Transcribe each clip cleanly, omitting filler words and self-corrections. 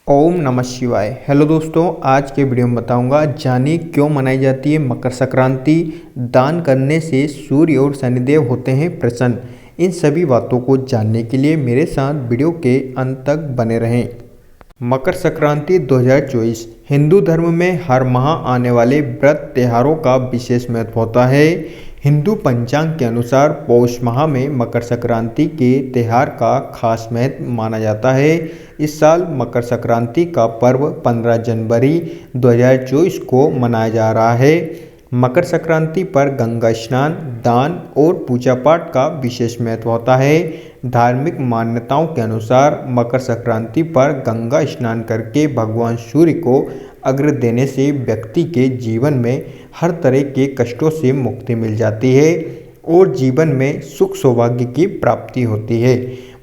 ओम नमः शिवाय। हेलो दोस्तों, आज के वीडियो में बताऊंगा जानिए क्यों मनाई जाती है मकर संक्रांति। दान करने से सूर्य और शनिदेव होते हैं प्रसन्न। इन सभी बातों को जानने के लिए मेरे साथ वीडियो के अंत तक बने रहें। मकर संक्रांति 2024 हिंदू धर्म में हर माह आने वाले व्रत त्योहारों का विशेष महत्व होता है। हिंदू पंचांग के अनुसार पौष माह में मकर संक्रांति के त्यौहार का खास महत्व माना जाता है। इस साल मकर संक्रांति का पर्व 15 जनवरी 2024 को मनाया जा रहा है। मकर संक्रांति पर गंगा स्नान, दान और पूजा पाठ का विशेष महत्व होता है। धार्मिक मान्यताओं के अनुसार मकर संक्रांति पर गंगा स्नान करके भगवान सूर्य को अर्घ्य देने से व्यक्ति के जीवन में हर तरह के कष्टों से मुक्ति मिल जाती है और जीवन में सुख सौभाग्य की प्राप्ति होती है।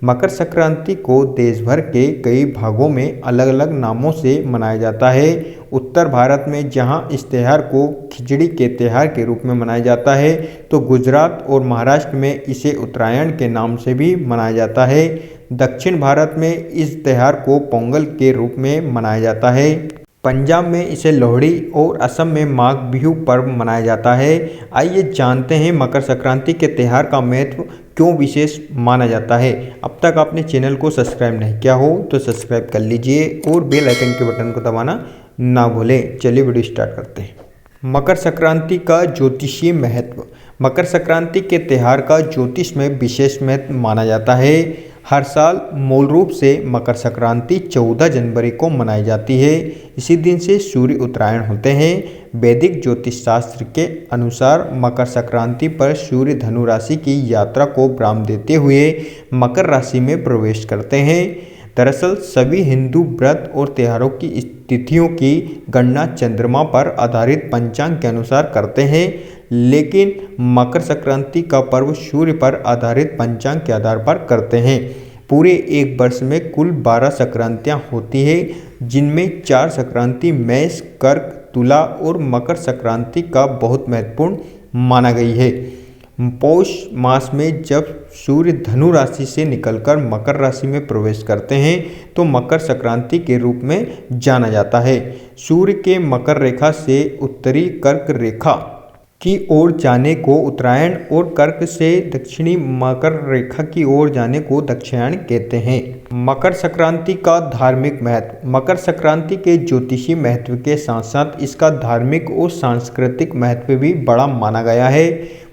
मकर संक्रांति को देश भर के कई भागों में अलग अलग नामों से मनाया जाता है। उत्तर भारत में जहां इस त्यौहार को खिचड़ी के त्यौहार के रूप में मनाया जाता है, तो गुजरात और महाराष्ट्र में इसे उत्तरायण के नाम से भी मनाया जाता है। दक्षिण भारत में इस त्यौहार को पोंगल के रूप में मनाया जाता है। पंजाब में इसे लोहड़ी और असम में माघ बिहू पर्व मनाया जाता है। आइए जानते हैं मकर संक्रांति के त्यौहार का महत्व क्यों विशेष माना जाता है। अब तक आपने चैनल को सब्सक्राइब नहीं किया हो तो सब्सक्राइब कर लीजिए और बेल आइकन के बटन को दबाना ना भूलें। चलिए वीडियो स्टार्ट करते हैं। मकर संक्रांति का ज्योतिषीय महत्व। मकर संक्रांति के त्यौहार का ज्योतिष में विशेष महत्व माना जाता है। हर साल मूल रूप से मकर संक्रांति 14 जनवरी को मनाई जाती है। इसी दिन से सूर्य उत्तरायण होते हैं। वैदिक ज्योतिष शास्त्र के अनुसार मकर संक्रांति पर सूर्य धनु राशि की यात्रा को विराम देते हुए मकर राशि में प्रवेश करते हैं। दरअसल सभी हिंदू व्रत और त्योहारों की तिथियों की गणना चंद्रमा पर आधारित पंचांग के अनुसार करते हैं, लेकिन मकर संक्रांति का पर्व सूर्य पर आधारित पंचांग के आधार पर करते हैं। पूरे एक वर्ष में कुल 12 संक्रांतियाँ होती है, जिनमें 4 संक्रांति मेष, कर्क, तुला और मकर संक्रांति का बहुत महत्वपूर्ण माना गई है। पौष मास में जब सूर्य धनु राशि से निकलकर मकर राशि में प्रवेश करते हैं तो मकर संक्रांति के रूप में जाना जाता है। सूर्य के मकर रेखा से उत्तरी कर्क रेखा की ओर जाने को उत्तरायण और कर्क से दक्षिणी मकर रेखा की ओर जाने को दक्षिणायन कहते हैं। मकर संक्रांति का धार्मिक महत्व। मकर संक्रांति के ज्योतिषी महत्व के साथ साथ इसका धार्मिक और सांस्कृतिक महत्व भी बड़ा माना गया है।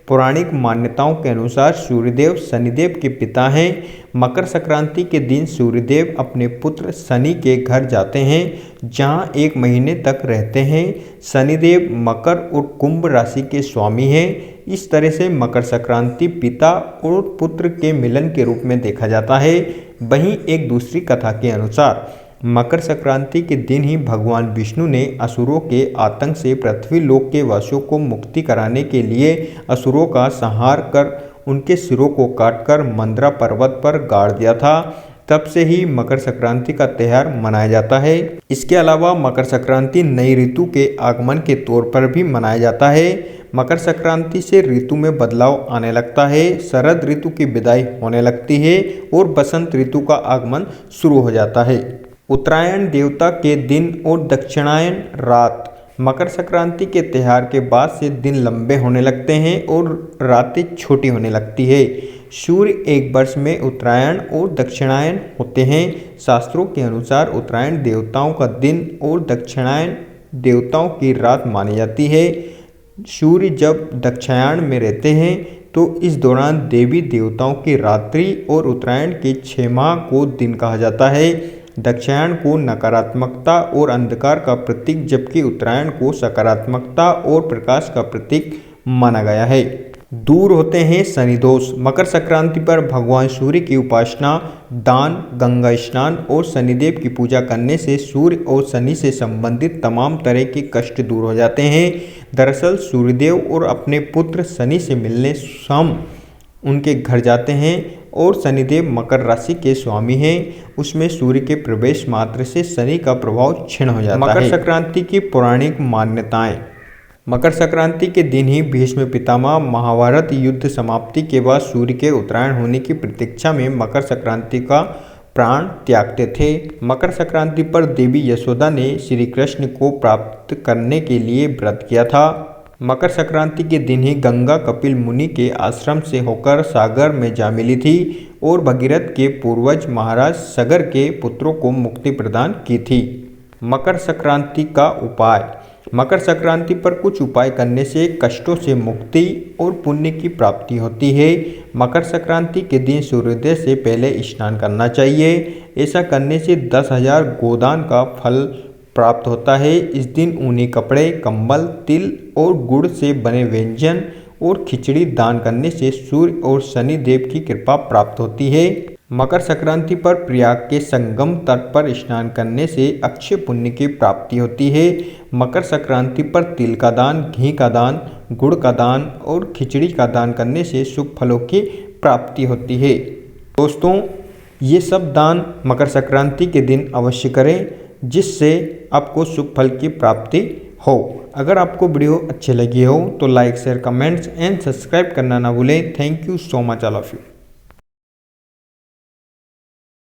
पौराणिक मान्यताओं के अनुसार सूर्यदेव शनिदेव के पिता हैं। मकर संक्रांति के दिन सूर्यदेव अपने पुत्र शनि के घर जाते हैं, जहां 1 महीने तक रहते हैं। शनिदेव मकर और कुंभ राशि के स्वामी हैं। इस तरह से मकर संक्रांति पिता और पुत्र के मिलन के रूप में देखा जाता है। वहीं एक दूसरी कथा के अनुसार मकर संक्रांति के दिन ही भगवान विष्णु ने असुरों के आतंक से पृथ्वी लोक के वासियों को मुक्ति कराने के लिए असुरों का संहार कर उनके सिरों को काटकर मंदरा पर्वत पर गाड़ दिया था। तब से ही मकर संक्रांति का त्यौहार मनाया जाता है। इसके अलावा मकर संक्रांति नई ऋतु के आगमन के तौर पर भी मनाया जाता है। मकर संक्रांति से ऋतु में बदलाव आने लगता है। शरद ऋतु की विदाई होने लगती है और बसंत ऋतु का आगमन शुरू हो जाता है। उत्तरायण देवता के दिन और दक्षिणायन रात। मकर संक्रांति के त्यौहार के बाद से दिन लंबे होने लगते हैं और रातें छोटी होने लगती है। सूर्य एक वर्ष में उत्तरायण और दक्षिणायन होते हैं। शास्त्रों के अनुसार उत्तरायण देवताओं का दिन और दक्षिणायन देवताओं की रात मानी जाती है। सूर्य जब दक्षिणायन में रहते हैं तो इस दौरान देवी देवताओं की रात्रि और उत्तरायण के 6 माह को दिन कहा जाता है। दक्षिणायन को नकारात्मकता और अंधकार का प्रतीक, जबकि उत्तरायण को सकारात्मकता और प्रकाश का प्रतीक माना गया है। दूर होते हैं शनि दोष। मकर संक्रांति पर भगवान सूर्य की उपासना, दान, गंगा स्नान और शनिदेव की पूजा करने से सूर्य और शनि से संबंधित तमाम तरह के कष्ट दूर हो जाते हैं। दरअसल सूर्यदेव और अपने पुत्र शनि से मिलने शाम उनके घर जाते हैं और शनिदेव मकर राशि के स्वामी हैं। उसमें सूर्य के प्रवेश मात्र से शनि का प्रभाव क्षीण हो जाता है। मकर संक्रांति की पौराणिक मान्यताएं। मकर संक्रांति के दिन ही भीष्म पितामह महाभारत युद्ध समाप्ति के बाद सूर्य के उत्तरायण होने की प्रतीक्षा में मकर संक्रांति का प्राण त्यागते थे। मकर संक्रांति पर देवी यशोदा ने श्री कृष्ण को प्राप्त करने के लिए व्रत किया था। मकर संक्रांति के दिन ही गंगा कपिल मुनि के आश्रम से होकर सागर में जा मिली थी और भगीरथ के पूर्वज महाराज सगर के पुत्रों को मुक्ति प्रदान की थी। मकर संक्रांति का उपाय। मकर संक्रांति पर कुछ उपाय करने से कष्टों से मुक्ति और पुण्य की प्राप्ति होती है। मकर संक्रांति के दिन सूर्योदय से पहले स्नान करना चाहिए। ऐसा करने से 10,000 गोदान का फल प्राप्त होता है। इस दिन ऊनी कपड़े, कंबल, तिल और गुड़ से बने व्यंजन और खिचड़ी दान करने से सूर्य और शनि देव की कृपा प्राप्त होती है। मकर संक्रांति पर प्रयाग के संगम तट पर स्नान करने से अक्षय पुण्य की प्राप्ति होती है। मकर संक्रांति पर तिल का दान, घी का दान, गुड़ का दान और खिचड़ी का दान करने से शुभ फलों की प्राप्ति होती है। दोस्तों, ये सब दान मकर संक्रांति के दिन अवश्य करें, जिससे आपको शुभ फल की प्राप्ति हो। अगर आपको वीडियो अच्छी लगी हो तो like, share, comments and subscribe करना ना भूलें। Thank you so much all of you.